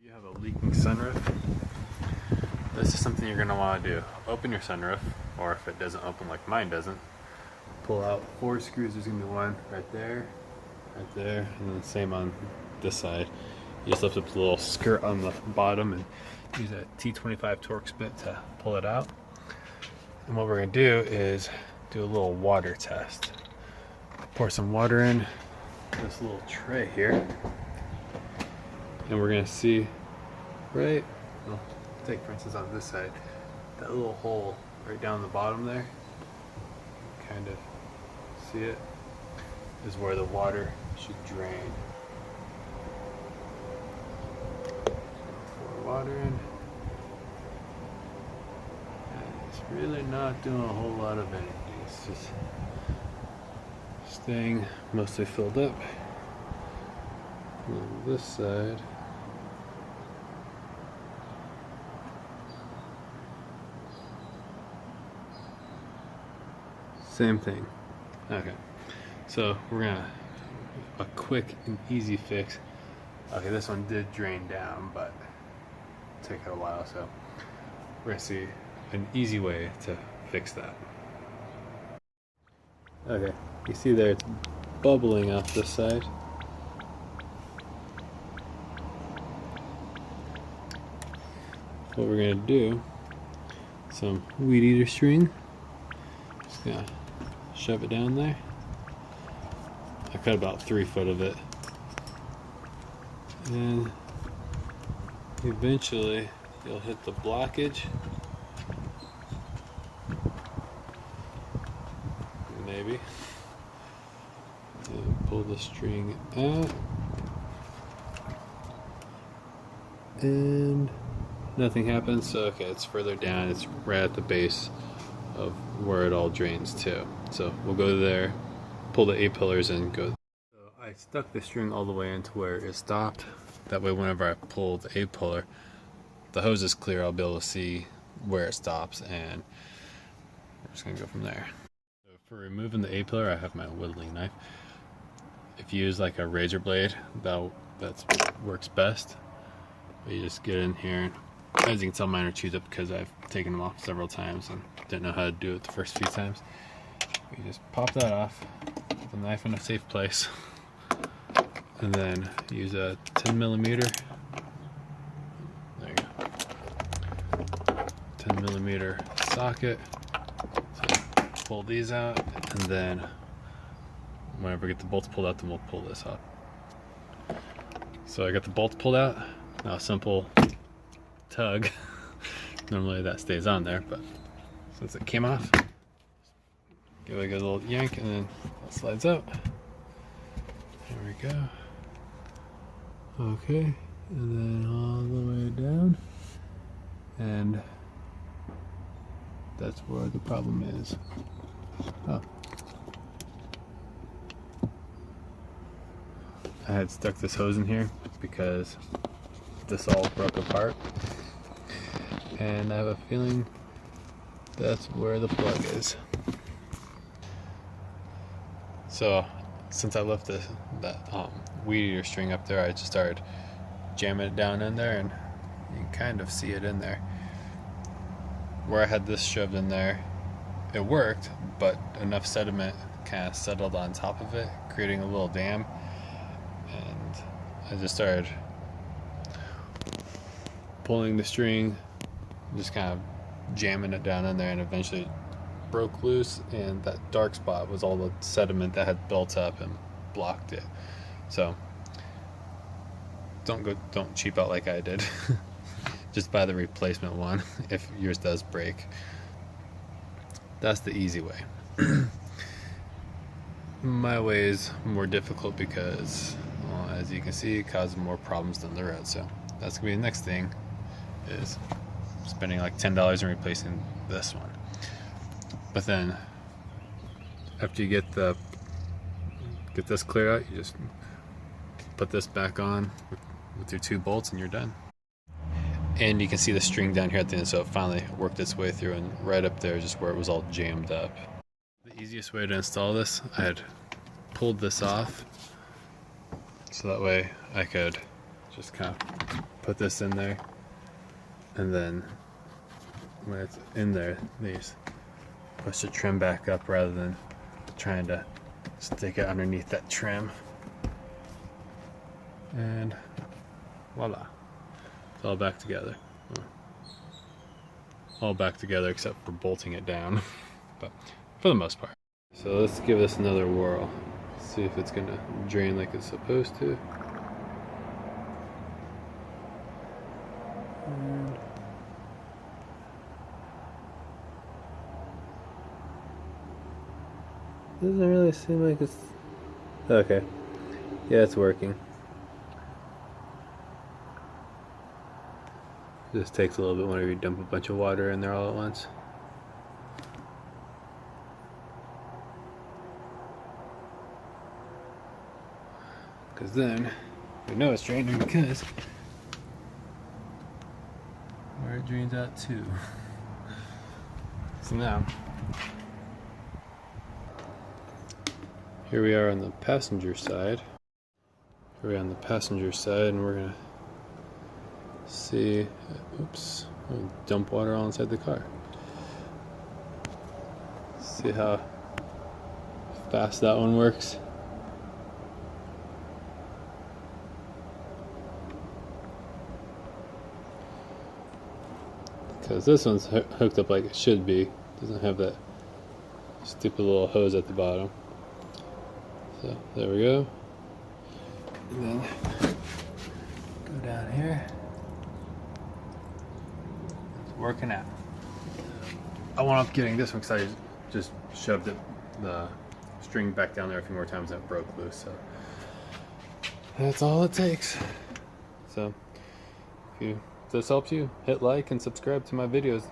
You have a leaking sunroof. This is something you're going to want to do. Open your sunroof, or if it doesn't open like mine doesn't, pull out 4 screws. There's going to be one right there, and then same on this side. You just lift up the little skirt on the bottom and use a T25 Torx bit to pull it out. And what we're going to do is do a little water test. Pour some water in this little tray here, and we're going to see right, well, take for instance on this side, that little hole right down the bottom there, kind of see it, is where the water should drain. Pour water in, and it's really not doing a whole lot of anything. It's just staying mostly filled up. And on this side, same thing. Okay, so we're gonna a quick and easy fix. Okay, this one did drain down, but it took a while, so we're gonna see an easy way to fix that. Okay, you see there it's bubbling off this side. What we're gonna do, some weed eater string. Just gonna shove it down there. I cut about 3 foot of it, and eventually you'll hit the blockage. Maybe. And pull the string out, and nothing happens. So okay, it's further down. It's right at the base of where it all drains to. So we'll go there, pull the A-pillars and go. So I stuck the string all the way into where it stopped. That way whenever I pull the A-pillar, the hose is clear. I'll be able to see where it stops, and we're just gonna go from there. So for removing the A-pillar, I have my whittling knife. If you use like a razor blade, that works best. But you just get in here, and as you can tell, mine are chewed up because I've taken them off several times and didn't know how to do it the first few times. You just pop that off, put the knife in a safe place, and then use a 10mm. There you go. 10mm socket. So pull these out, and then whenever we get the bolts pulled out, then we'll pull this off. So I got the bolts pulled out. Now a simple tug. Normally that stays on there, but since it came off, give it a good little yank, and then it slides out. There we go. Okay, and then all the way down, and that's where the problem is. Oh. I had stuck this hose in here because this all broke apart, and I have a feeling that's where the plug is. So since I left that weed eater string up there, I just started jamming it down in there, and you can kind of see it in there. Where I had this shoved in there, it worked, but enough sediment kind of settled on top of it, creating a little dam, and I just started pulling the string, just kind of jamming it down in there, and eventually it broke loose, and that dark spot was all the sediment that had built up and blocked it. So don't cheap out like I did. Just buy the replacement one if yours does break. That's the easy way. My way is more difficult because, well, as you can see, it causes more problems than the road. So that's gonna be the next thing, is spending like $10 and replacing this one. But then after you get this cleared out, you just put this back on with your 2 bolts and you're done. And you can see the string down here at the end, so it finally worked its way through, and right up there just where it was all jammed up. The easiest way to install this, I had pulled this off so that way I could just kind of put this in there, and then when it's in there, these push the trim back up rather than trying to stick it underneath that trim. And voila, it's all back together. All back together except for bolting it down, but for the most part. So let's give this another whirl. See if it's gonna drain like it's supposed to. And doesn't really seem like it's okay. Yeah, it's working. This takes a little bit whenever you dump a bunch of water in there all at once. Because then we know it's draining because where it drains out to. So now, here we are on the passenger side. Here we are on the passenger side, and we're gonna see, oops, dump water all inside the car. See how fast that one works. Because this one's hooked up like it should be. Doesn't have that stupid little hose at the bottom. So there we go. And then go down here. It's working out. I wound up getting this one because I just shoved the string back down there a few more times and it broke loose. So that's all it takes. So if this helps you, hit like and subscribe to my videos.